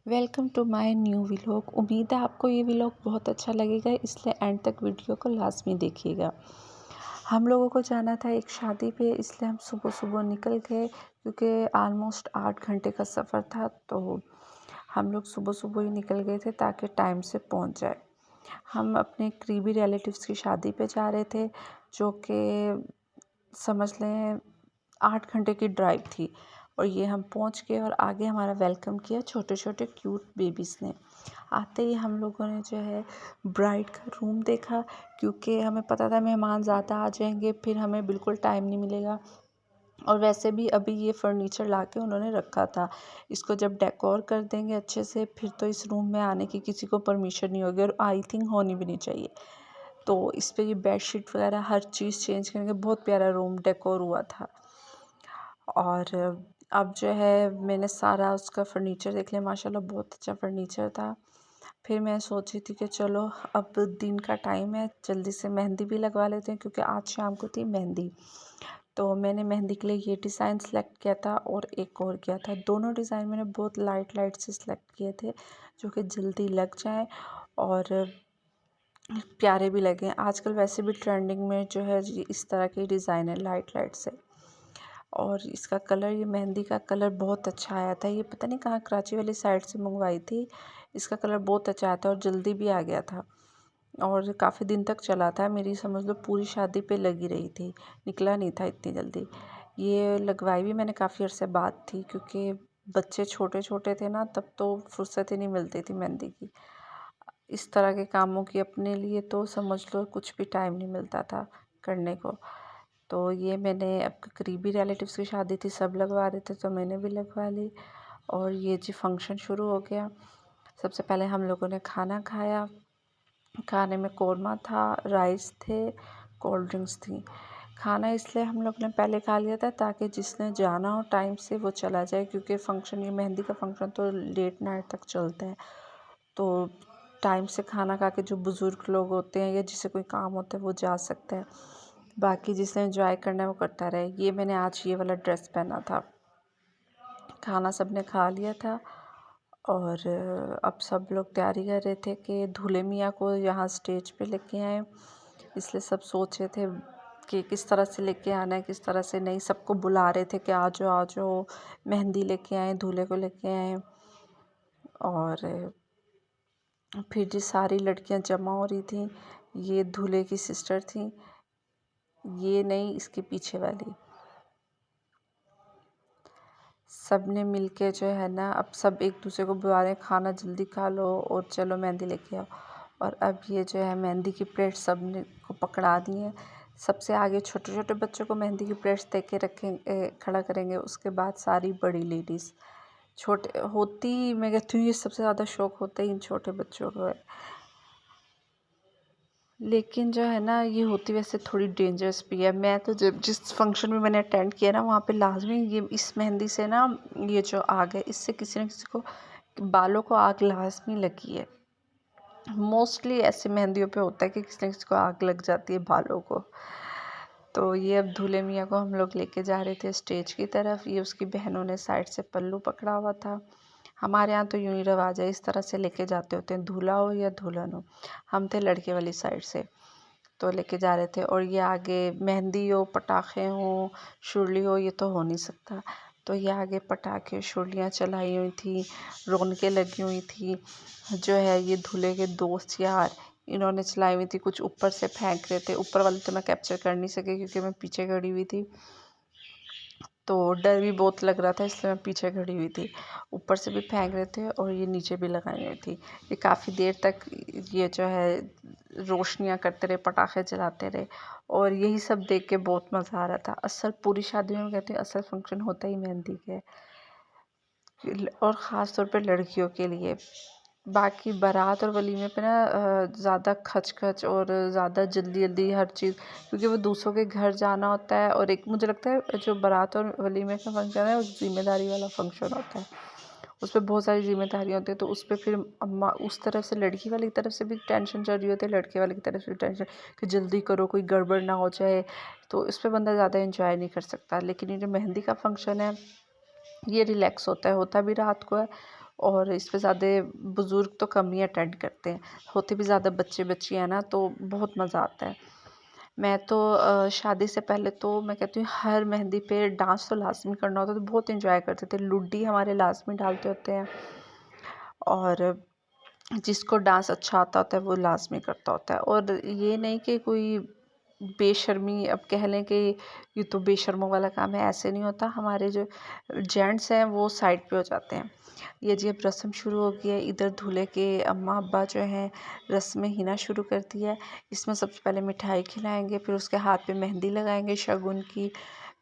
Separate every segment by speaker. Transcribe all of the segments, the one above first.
Speaker 1: Welcome to my new vlog. उम्मीद है आपको ये व्लॉग बहुत अच्छा लगेगा, इसलिए एंड तक वीडियो को लाजमी देखिएगा। हम लोगों को जाना था एक शादी पे, इसलिए हम सुबह सुबह निकल गए क्योंकि आलमोस्ट 8 घंटे का सफ़र था। तो हम लोग सुबह सुबह ही निकल गए थे ताकि टाइम से पहुंच जाए। हम अपने करीबी रिलेटिव्स की शादी पे जा रहे थे, जो कि समझ लें 8 घंटे की ड्राइव थी। और ये हम पहुंच गए और आगे हमारा वेलकम किया छोटे छोटे क्यूट बेबीज़ ने। आते ही हम लोगों ने जो है ब्राइड का रूम देखा, क्योंकि हमें पता था मेहमान ज़्यादा आ जाएंगे, फिर हमें बिल्कुल टाइम नहीं मिलेगा। और वैसे भी अभी ये फर्नीचर ला के उन्होंने रखा था, इसको जब डेकोर कर देंगे अच्छे से फिर तो इस रूम में आने की किसी को परमिशन नहीं होगी, और आई थिंक होनी भी नहीं चाहिए। तो इस पे ये बेडशीट वगैरह हर चीज़ चेंज करेंगे। बहुत प्यारा रूम डेकोर हुआ था। और अब जो है मैंने सारा उसका फ़र्नीचर देख लिया, माशाल्लाह बहुत अच्छा फ़र्नीचर था। फिर मैं सोची थी कि चलो अब दिन का टाइम है, जल्दी से मेहंदी भी लगवा लेते हैं, क्योंकि आज शाम को थी मेहंदी। तो मैंने मेहंदी के लिए ये डिज़ाइन सेलेक्ट किया था और एक और किया था। दोनों डिज़ाइन मैंने बहुत लाइट लाइट से सिलेक्ट किए थे, जो कि जल्दी लग जाएँ और प्यारे भी लगें। आजकल वैसे भी ट्रेंडिंग में जो है इस तरह के डिज़ाइन है लाइट लाइट से। और इसका कलर, ये मेहंदी का कलर बहुत अच्छा आया था। ये पता नहीं कहाँ कराची वाली साइड से मंगवाई थी। इसका कलर बहुत अच्छा आया था और जल्दी भी आ गया था और काफ़ी दिन तक चला था। मेरी समझ लो पूरी शादी पे लगी रही थी, निकला नहीं था इतनी जल्दी। ये लगवाई भी मैंने काफ़ी अरसे बाद थी, क्योंकि बच्चे छोटे छोटे थे ना, तब तो फुर्सत ही नहीं मिलती थी मेहंदी की। इस तरह के कामों की अपने लिए तो समझ लो कुछ भी टाइम नहीं मिलता था करने को। तो ये मैंने, अब करीबी रिलेटिव्स की शादी थी, सब लगवा रहे थे तो मैंने भी लगवा ली। और ये जी फंक्शन शुरू हो गया। सबसे पहले हम लोगों ने खाना खाया। खाने में कौरमा था, राइस थे, कोल्ड ड्रिंक्स थी। खाना इसलिए हम लोग ने पहले खा लिया था ताकि जिसने जाना हो टाइम से वो चला जाए, क्योंकि फंक्शन, ये मेहंदी का फंक्शन तो लेट नाइट तक चलता है। तो टाइम से खाना खा के जो बुज़ुर्ग लोग होते हैं या जिसे कोई काम होता है वो जा सकता है, बाकी जिसने एंजॉय करना है वो करता रहे। ये मैंने आज ये वाला ड्रेस पहना था। खाना सब ने खा लिया था और अब सब लोग तैयारी कर रहे थे कि दूल्हे मियाँ को यहाँ स्टेज पे लेके आएँ। इसलिए सब सोच रहे थे कि किस तरह से लेके आना है, किस तरह से नहीं। सबको बुला रहे थे कि आ जाओ, मेहंदी लेके आएँ, दूल्हे को लेके आएँ। और फिर जी सारी लड़कियां जमा हो रही थी। ये दूल्हे की सिस्टर थी, ये नहीं, इसके पीछे वाली। सब ने मिलके जो है ना, अब सब एक दूसरे को बुला रहे हैं, खाना जल्दी खा लो और चलो मेहंदी लेके आओ। और अब ये जो है मेहंदी की प्लेट सब ने को पकड़ा दी है। सबसे आगे छोटे छोटे बच्चों को मेहंदी की प्लेट्स दे के रखेंगे, खड़ा करेंगे। उसके बाद सारी बड़ी लेडीज़, छोटे होती, मैं कहती हूँ ये सबसे ज़्यादा शौक होता है इन छोटे बच्चों को है। लेकिन जो है ना, ये होती वैसे थोड़ी डेंजरस भी है। मैं तो जब जिस फंक्शन में मैंने अटेंड किया ना, वहाँ पे लाजमी ये इस मेहंदी से ना, ये जो आग है इससे किसी न किसी को बालों को आग लाजमी लगी है। मोस्टली ऐसे मेहंदियों पे होता है कि किसी न किसी को आग लग जाती है बालों को। तो ये अब दूल्हे मियाँ को हम लोग लेके जा रहे थे स्टेज की तरफ। ये उसकी बहनों ने साइड से पल्लू पकड़ा हुआ था। हमारे यहाँ तो यूँ ही रिवाज है, इस तरह से लेके जाते होते हैं, दूल्हा हो या दुल्हन हो। हम थे लड़के वाली साइड से, तो लेके जा रहे थे। और ये आगे मेहंदी हो, पटाखे हों, शुरली हो, ये तो हो नहीं सकता। तो ये आगे पटाखे शुरलियाँ चलाई हुई थी, रौनकें लगी हुई थी। जो है ये दूल्हे के दोस्त यार, इन्होंने चलाई हुई थी, कुछ ऊपर से फेंक रहे थे। ऊपर वाले तो मैं कैप्चर कर नहीं सकी क्योंकि मैं पीछे खड़ी हुई थी, तो डर भी बहुत लग रहा था, इसलिए मैं पीछे खड़ी हुई थी। ऊपर से भी फेंक रहे थे और ये नीचे भी लगाई हुई थी। ये काफ़ी देर तक ये जो है रोशनियाँ करते रहे, पटाखे जलाते रहे, और यही सब देख के बहुत मज़ा आ रहा था। असल पूरी शादी में कहते हैं असल फंक्शन होता ही मेहंदी के, और ख़ास तौर पे लड़कियों के लिए। बाकी बारात और वलीमे पे ना ज़्यादा खच और ज़्यादा जल्दी जल्दी हर चीज़, क्योंकि वो दूसरों के घर जाना होता है। और एक मुझे लगता है जो बारात और वलीमे का फंक्शन है वो ज़िम्मेदारी वाला फंक्शन होता है, उस पर बहुत सारी जिम्मेदारियाँ होती है। तो उस पर फिर अम्मा उस तरफ से, लड़की वाली तरफ से भी टेंशन चल रही होती है, लड़के वाले की तरफ से भी टेंशन कि जल्दी करो, कोई गड़बड़ ना हो जाए। तो इस पर बंदा ज़्यादा इंजॉय नहीं कर सकता। लेकिन ये जो मेहंदी का फंक्शन है ये रिलैक्स होता है भी रात को है, और इस पे ज़्यादा बुज़ुर्ग तो कम ही अटेंड करते हैं, होते भी ज़्यादा बच्चे बच्चियाँ हैं ना, तो बहुत मज़ा आता है। मैं तो शादी से पहले तो मैं कहती हूँ हर मेहंदी पे डांस तो लाज़मी करना होता है, तो बहुत एंजॉय करते थे। लुड्डी हमारे लाज़मी डालते होते हैं और जिसको डांस अच्छा आता होता है वो लाज़मी करता होता है। और ये नहीं कि कोई बेशर्मी, अब कह लें कि ये तो बेशर्मों वाला काम है, ऐसे नहीं होता। हमारे जो जेंट्स हैं वो साइड पे हो जाते हैं। ये जी अब रस्म शुरू हो गई है, इधर दूल्हे के अम्मा अब्बा जो हैं रस्में हिना शुरू कर दी है। इसमें सबसे पहले मिठाई खिलाएंगे, फिर उसके हाथ पे मेहंदी लगाएंगे शगुन की,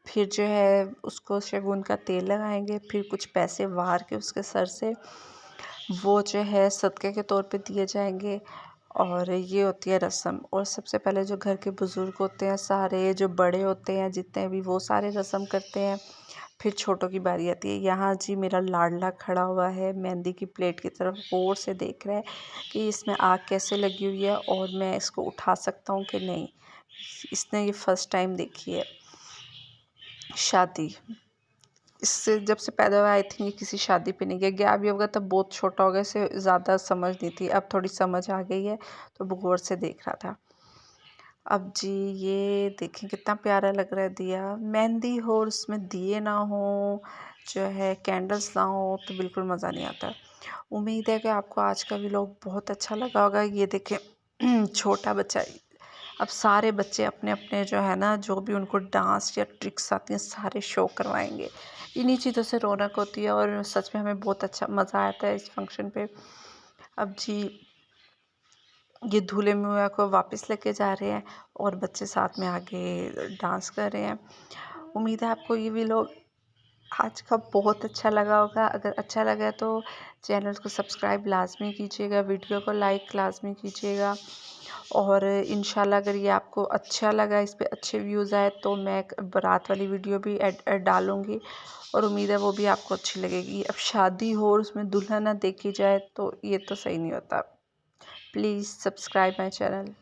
Speaker 1: फिर जो है उसको शगुन का तेल लगाएंगे, फिर कुछ पैसे वार के उसके सर से वो जो है सदक़े के तौर पे दिए जाएंगे। और ये होती है रस्म। और सबसे पहले जो घर के बुज़ुर्ग होते हैं सारे, जो बड़े होते हैं जितने भी, वो सारे रस्म करते हैं। फिर छोटों की बारी आती है। यहाँ जी मेरा लाडला खड़ा हुआ है, मेहंदी की प्लेट की तरफ गौर से देख रहा है कि इसमें आग कैसे लगी हुई है और मैं इसको उठा सकता हूँ कि नहीं। इसने ये फर्स्ट टाइम देखी है शादी। इससे जब से पैदा हुआ आई थिंक ये किसी शादी पे नहीं गया, गया भी होगा तब बहुत छोटा हो गया, इसे ज़्यादा समझ नहीं थी। अब थोड़ी समझ आ गई है तो वो गौर से देख रहा था। अब जी ये देखें कितना प्यारा लग रहा है दिया। मेहंदी हो और उसमें दिए ना हो, जो है कैंडल्स ना हो, तो बिल्कुल मज़ा नहीं आता। उम्मीद है कि आपको आज का व्लॉग बहुत अच्छा लगा होगा। ये देखें छोटा बच्चा, अब सारे बच्चे अपने अपने जो है ना, जो भी उनको डांस या ट्रिक्स आती हैं सारे शो करवाएंगे। इन्हीं चीज़ों से रौनक होती है और सच में हमें बहुत अच्छा मज़ा आता है इस फंक्शन पे। अब जी ये दूल्हे मुआ को वापस लेके जा रहे हैं और बच्चे साथ में आगे डांस कर रहे हैं। उम्मीद है आपको ये व्लॉग आज का बहुत अच्छा लगा होगा। अगर अच्छा लगा तो चैनल को सब्सक्राइब लाज़मी कीजिएगा, वीडियो को लाइक लाज़मी कीजिएगा। और इंशाल्लाह अगर ये आपको अच्छा लगा, इस पे अच्छे व्यूज़ आए तो मैं एक बारात वाली वीडियो भी डालूँगी और उम्मीद है वो भी आपको अच्छी लगेगी। अब शादी हो और उसमें दुल्हन ना देखी जाए तो ये तो सही नहीं होता। Please subscribe my channel.